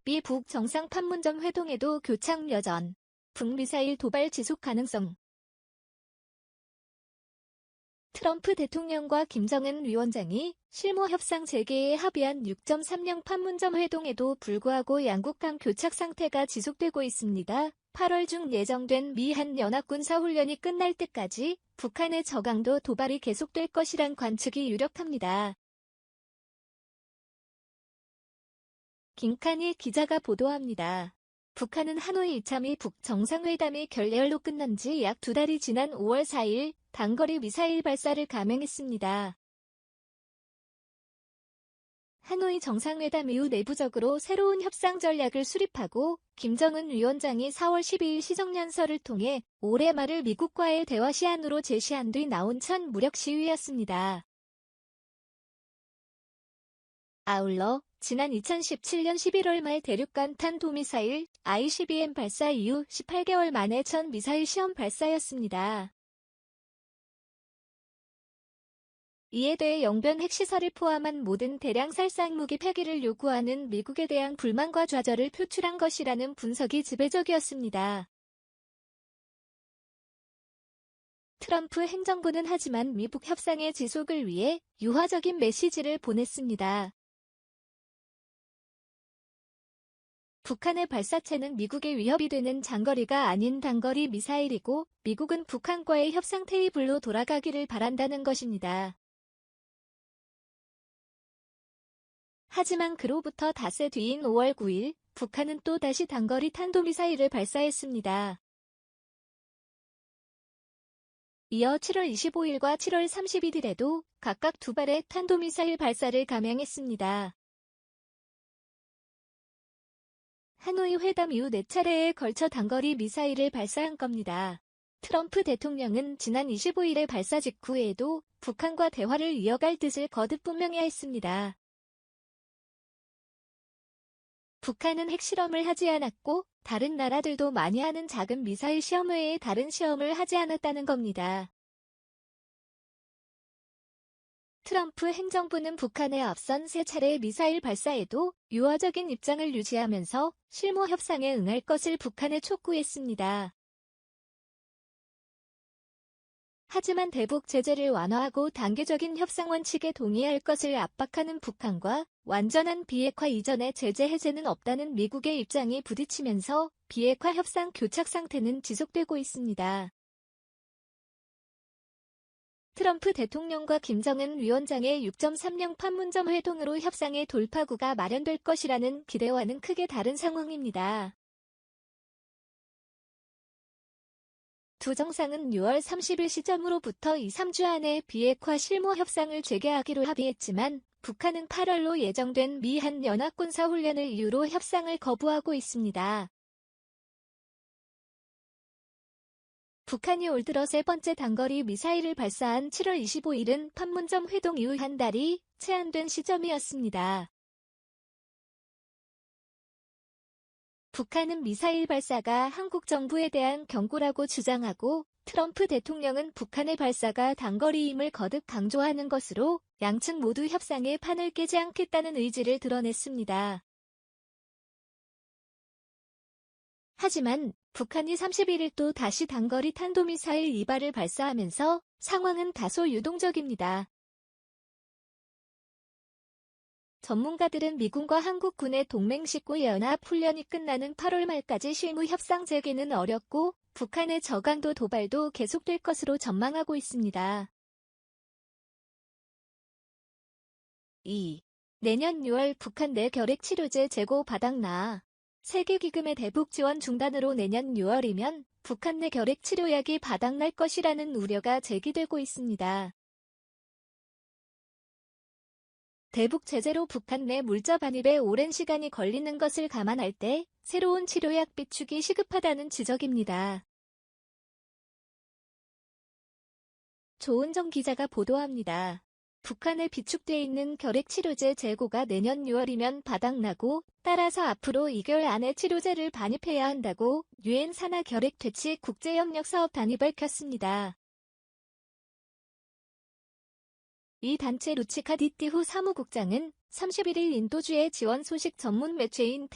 미 북 정상 판문점 회동에도 교착 여전. 북미사일 도발 지속 가능성. 트럼프 대통령과 김정은 위원장이 실무 협상 재개에 합의한 6.30 판문점 회동에도 불구하고 양국 간 교착 상태가 지속되고 있습니다. 8월 중 예정된 미-한 연합군사훈련이 끝날 때까지 북한의 저강도 도발이 계속될 것이란 관측이 유력합니다. 김칸희 기자가 보도합니다. 북한은 하노이 2차 미-북 정상회담이 결렬로 끝난 지 약 2달이 지난 5월 4일 단거리 미사일 발사를 감행했습니다. 하노이 정상회담 이후 내부적으로 새로운 협상 전략을 수립하고 김정은 위원장이 4월 12일 시정연설을 통해 올해 말을 미국과의 대화 시한으로 제시한 뒤 나온 첫 무력 시위였습니다. 아울러 지난 2017년 11월 말 대륙간 탄도미사일 ICBM 발사 이후 18개월 만에 첫 미사일 시험 발사였습니다. 이에 대해 영변 핵시설을 포함한 모든 대량 살상 무기 폐기를 요구하는 미국에 대한 불만과 좌절을 표출한 것이라는 분석이 지배적이었습니다. 트럼프 행정부는 하지만 미북 협상의 지속을 위해 유화적인 메시지를 보냈습니다. 북한의 발사체는 미국에 위협이 되는 장거리가 아닌 단거리 미사일이고 미국은 북한과의 협상 테이블로 돌아가기를 바란다는 것입니다. 하지만 그로부터 닷새 뒤인 5월 9일 북한은 또다시 단거리 탄도미사일을 발사했습니다. 이어 7월 25일과 7월 31일에도 각각 2발의 탄도미사일 발사를 감행했습니다. 하노이 회담 이후 4차례에 걸쳐 단거리 미사일을 발사한 겁니다. 트럼프 대통령은 지난 25일의 발사 직후에도 북한과 대화를 이어갈 뜻을 거듭 분명히 했습니다. 북한은 핵실험을 하지 않았고 다른 나라들도 많이 하는 작은 미사일 시험 외에 다른 시험을 하지 않았다는 겁니다. 트럼프 행정부는 북한에 앞선 3차례의 미사일 발사에도 유화적인 입장을 유지하면서 실무 협상에 응할 것을 북한에 촉구했습니다. 하지만 대북 제재를 완화하고 단계적인 협상 원칙에 동의할 것을 압박하는 북한과 완전한 비핵화 이전의 제재 해제는 없다는 미국의 입장이 부딪히면서 비핵화 협상 교착 상태는 지속되고 있습니다. 트럼프 대통령과 김정은 위원장의 6.30 판문점 회동으로 협상의 돌파구가 마련될 것이라는 기대와는 크게 다른 상황입니다. 두 정상은 6월 30일 시점으로부터 2-3주 안에 비핵화 실무 협상을 재개하기로 합의했지만 북한은 8월로 예정된 미-한 연합군사훈련을 이유로 협상을 거부하고 있습니다. 북한이 올 들어 3번째 단거리 미사일을 발사한 7월 25일은 판문점 회동 이후 한 달이 채 안 된 시점이었습니다. 북한은 미사일 발사가 한국 정부에 대한 경고라고 주장하고 트럼프 대통령은 북한의 발사가 단거리임을 거듭 강조하는 것으로 양측 모두 협상의 판을 깨지 않겠다는 의지를 드러냈습니다. 하지만 북한이 31일 또 다시 단거리 탄도미사일 2발을 발사하면서 상황은 다소 유동적입니다. 전문가들은 미군과 한국군의 동맹19 연합훈련이 끝나는 8월 말까지 실무 협상 재개는 어렵고 북한의 저강도 도발도 계속될 것으로 전망하고 있습니다. 2. 내년 6월 북한 내 결핵 치료제 재고 바닥나. 세계기금의 대북 지원 중단으로 내년 6월이면 북한 내 결핵 치료약이 바닥날 것이라는 우려가 제기되고 있습니다. 대북 제재로 북한 내 물자 반입에 오랜 시간이 걸리는 것을 감안할 때 새로운 치료약 비축이 시급하다는 지적입니다. 조은정 기자가 보도합니다. 북한에 비축돼 있는 결핵 치료제 재고가 내년 6월이면 바닥나고 따라서 앞으로 2개월 안에 치료제를 반입해야 한다고 유엔 산하 결핵 퇴치 국제협력사업단이 밝혔습니다. 이 단체 루치카 디티후 사무국장은 31일 인도주의 지원 소식 전문 매체인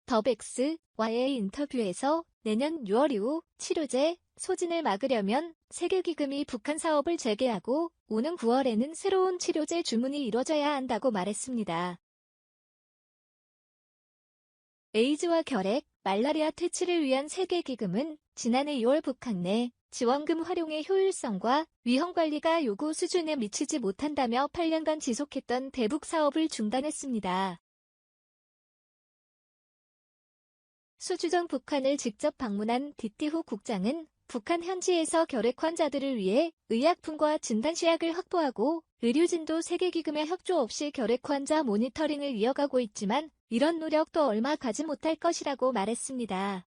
더백스와의 인터뷰에서 내년 6월 이후 치료제 소진을 막으려면 세계기금이 북한 사업을 재개하고 오는 9월에는 새로운 치료제 주문이 이뤄져야 한다고 말했습니다. 에이즈와 결핵, 말라리아 퇴치를 위한 세계기금은 지난해 2월 북한 내 지원금 활용의 효율성과 위험관리가 요구 수준에 미치지 못한다며 8년간 지속했던 대북 사업을 중단했습니다. 수주 전 북한을 직접 방문한 디티후 국장은 북한 현지에서 결핵 환자들을 위해 의약품과 진단시약을 확보하고 의료진도 세계기금의 협조 없이 결핵 환자 모니터링을 이어가고 있지만 이런 노력도 얼마 가지 못할 것이라고 말했습니다.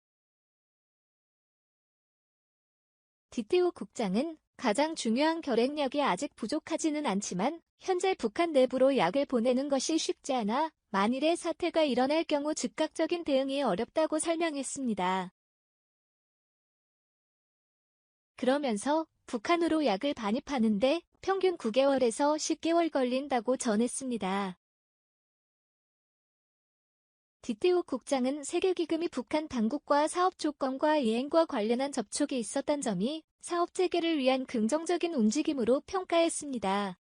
디티후 국장은 가장 중요한 결핵약이 아직 부족하지는 않지만 현재 북한 내부로 약을 보내는 것이 쉽지 않아 만일의 사태가 일어날 경우 즉각적인 대응이 어렵다고 설명했습니다. 그러면서 북한으로 약을 반입하는데 평균 9개월에서 10개월 걸린다고 전했습니다. 디티후 국장은 세계기금이 북한 당국과 사업 조건과 이행과 관련한 접촉이 있었던 점이 사업 재개를 위한 긍정적인 움직임으로 평가했습니다.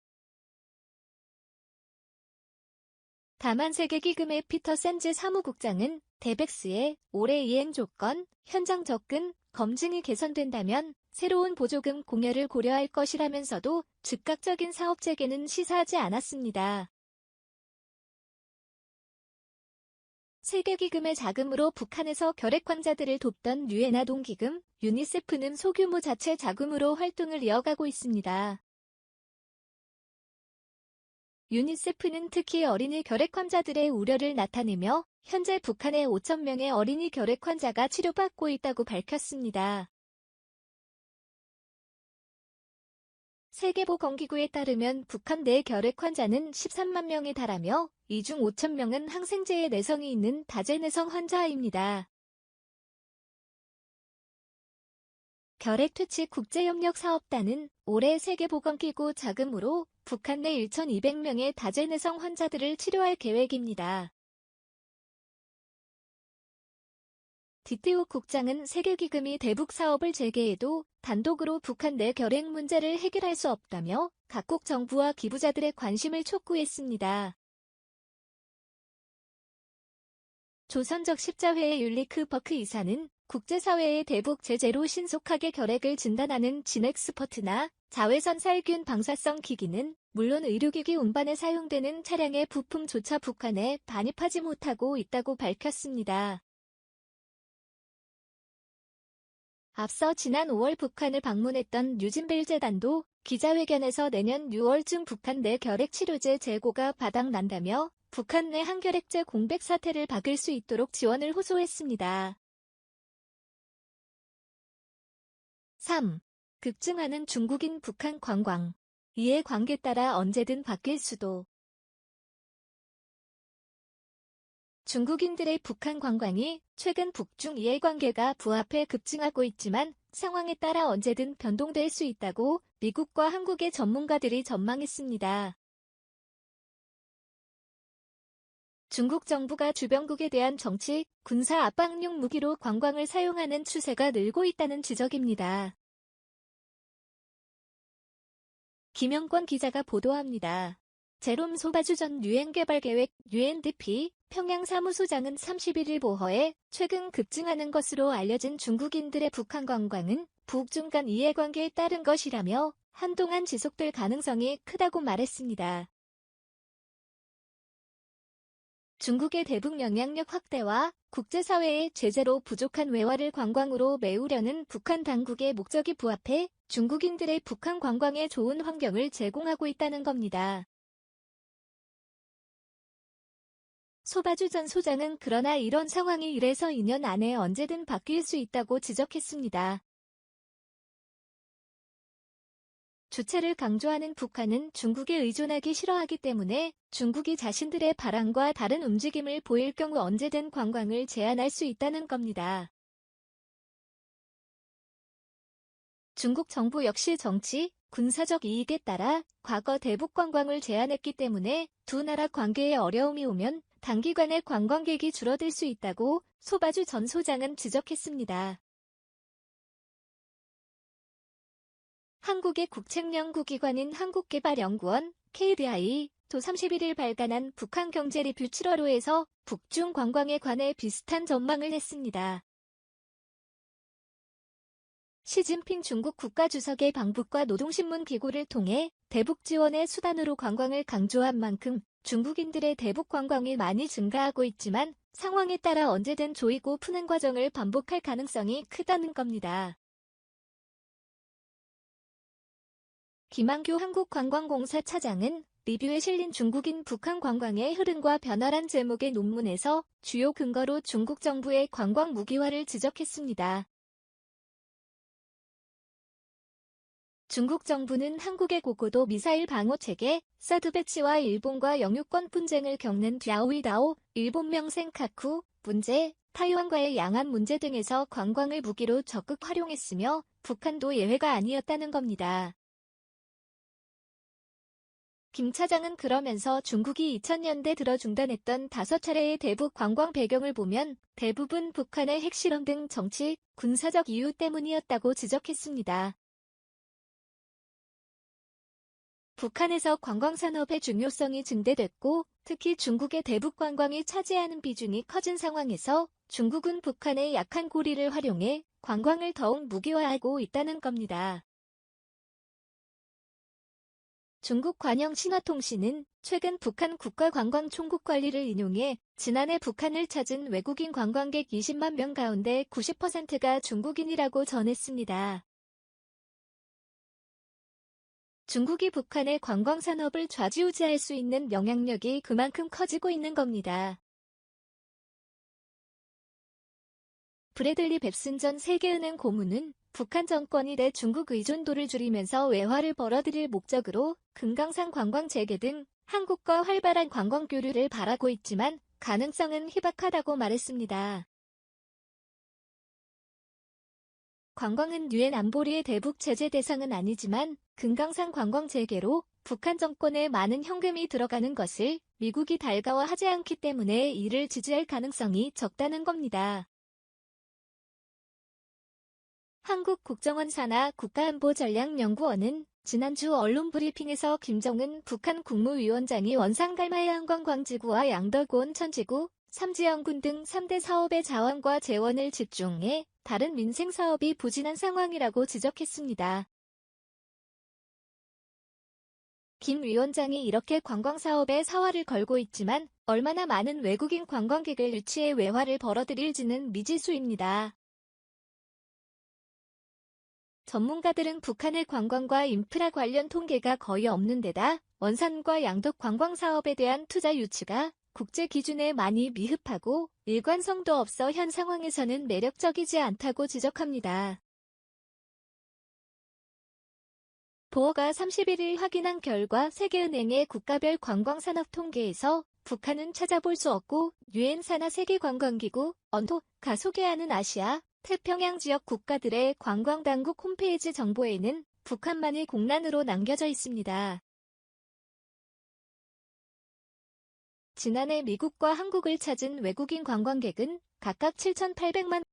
다만 세계기금의 피터 샌즈 사무국장은 더백스의 올해 이행 조건, 현장 접근, 검증이 개선된다면 새로운 보조금 공여를 고려할 것이라면서도 즉각적인 사업 재개는 시사하지 않았습니다. 세계기금의 자금으로 북한에서 결핵 환자들을 돕던 유엔 아동기금, 유니세프는 소규모 자체 자금으로 활동을 이어가고 있습니다. 유니세프는 특히 어린이 결핵 환자들의 우려를 나타내며 현재 북한에 5,000명의 어린이 결핵 환자가 치료받고 있다고 밝혔습니다. 세계보건기구에 따르면 북한 내 결핵 환자는 13만 명에 달하며 이 중 5,000명은 항생제에 내성이 있는 다제내성 환자입니다. 결핵퇴치 국제협력사업단은 올해 세계보건기구 자금으로 북한 내 1,200명의 다제내성 환자들을 치료할 계획입니다. 디티후 국장은 세계기금이 대북 사업을 재개해도 단독으로 북한 내 결핵 문제를 해결할 수 없다며 각국 정부와 기부자들의 관심을 촉구했습니다. 조선적 십자회의 율리크 버크 이사는 국제사회의 대북 제재로 신속하게 결핵을 진단하는 진엑스퍼트나 자외선 살균 방사성 기기는 물론 의료기기 운반에 사용되는 차량의 부품조차 북한에 반입하지 못하고 있다고 밝혔습니다. 앞서 지난 5월 북한을 방문했던 유진벨 재단도 기자회견에서 내년 6월쯤 북한 내 결핵 치료제 재고가 바닥난다며 북한 내 항결핵제 공백 사태를 막을 수 있도록 지원을 호소했습니다. 3. 급증하는 중국인 북한 관광. 이해 관계에 따라 언제든 바뀔 수도. 중국인들의 북한 관광이 최근 북중 이해관계가 부합해 급증하고 있지만 상황에 따라 언제든 변동될 수 있다고 미국과 한국의 전문가들이 전망했습니다. 중국 정부가 주변국에 대한 정치, 군사 압박용 무기로 관광을 사용하는 추세가 늘고 있다는 지적입니다. 김영권 기자가 보도합니다. 제롬 소바주 전 유엔개발계획 UNDP 평양사무소장은 31일 보허에 최근 급증하는 것으로 알려진 중국인들의 북한 관광은 북중 간 이해관계에 따른 것이라며 한동안 지속될 가능성이 크다고 말했습니다. 중국의 대북 영향력 확대와 국제사회의 제재로 부족한 외화를 관광으로 메우려는 북한 당국의 목적이 부합해 중국인들의 북한 관광에 좋은 환경을 제공하고 있다는 겁니다. 소바주 전 소장은 그러나 이런 상황이 1에서 2년 안에 언제든 바뀔 수 있다고 지적했습니다. 주체를 강조하는 북한은 중국에 의존하기 싫어하기 때문에 중국이 자신들의 바람과 다른 움직임을 보일 경우 언제든 관광을 제한할 수 있다는 겁니다. 중국 정부 역시 정치, 군사적 이익에 따라 과거 대북 관광을 제한했기 때문에 두 나라 관계에 어려움이 오면 단기간에 관광객이 줄어들 수 있다고 소바주 전 소장은 지적했습니다. 한국의 국책연구기관인 한국개발연구원 KDI 도 31일 발간한 북한 경제 리뷰 7월호에서 북중 관광에 관해 비슷한 전망을 했습니다. 시진핑 중국 국가주석의 방북과 노동신문 기고를 통해 대북 지원의 수단으로 관광을 강조한 만큼 중국인들의 대북 관광이 많이 증가하고 있지만 상황에 따라 언제든 조이고 푸는 과정을 반복할 가능성이 크다는 겁니다. 김한규 한국관광공사 차장은 리뷰에 실린 중국인 북한 관광의 흐름과 변화란 제목의 논문에서 주요 근거로 중국 정부의 관광 무기화를 지적했습니다. 중국 정부는 한국의 고고도 미사일 방어 체계, 사드 배치와 일본과 영유권 분쟁을 겪는 랴오이다오, 일본 명생 카쿠 문제, 타이완과의 양안 문제 등에서 관광을 무기로 적극 활용했으며 북한도 예외가 아니었다는 겁니다. 김 차장은 그러면서 중국이 2000년대 들어 중단했던 5차례의 대북 관광 배경을 보면 대부분 북한의 핵실험 등 정치, 군사적 이유 때문이었다고 지적했습니다. 북한에서 관광산업의 중요성이 증대됐고 특히 중국의 대북 관광이 차지하는 비중이 커진 상황에서 중국은 북한의 약한 고리를 활용해 관광을 더욱 무기화하고 있다는 겁니다. 중국 관영 신화통신은 최근 북한 국가관광총국관리를 인용해 지난해 북한을 찾은 외국인 관광객 20만 명 가운데 90%가 중국인이라고 전했습니다. 중국이 북한의 관광산업을 좌지우지할 수 있는 영향력이 그만큼 커지고 있는 겁니다. 브래들리 뱁슨 전 세계은행 고문은 북한 정권이 내 중국 의존도를 줄이면서 외화를 벌어들일 목적으로 금강산 관광 재개 등 한국과 활발한 관광 교류를 바라고 있지만 가능성은 희박하다고 말했습니다. 관광은 유엔 안보리의 대북 제재 대상은 아니지만 금강산 관광 재개로 북한 정권에 많은 현금이 들어가는 것을 미국이 달가워하지 않기 때문에 이를 지지할 가능성이 적다는 겁니다. 한국국정원 산하 국가안보전략연구원은 지난주 언론 브리핑에서 김정은 북한 국무위원장이 원산 갈마의 한광광지구와 양덕원 천지구, 삼지연군 등 3대 사업의 자원과 재원을 집중해 다른 민생 사업이 부진한 상황이라고 지적했습니다. 김 위원장이 이렇게 관광사업에 사활을 걸고 있지만 얼마나 많은 외국인 관광객을 유치해 외화를 벌어들일지는 미지수입니다. 전문가들은 북한의 관광과 인프라 관련 통계가 거의 없는 데다 원산과 양덕 관광사업에 대한 투자 유치가 국제 기준에 많이 미흡하고 일관성도 없어 현 상황에서는 매력적이지 않다고 지적합니다. 보어가 31일 확인한 결과 세계은행의 국가별 관광산업 통계에서 북한은 찾아볼 수 없고 유엔 산하 세계관광기구 언토가 소개하는 아시아, 태평양 지역 국가들의 관광당국 홈페이지 정보에는 북한만이 공란으로 남겨져 있습니다. 지난해 미국과 한국을 찾은 외국인 관광객은 각각 7,800만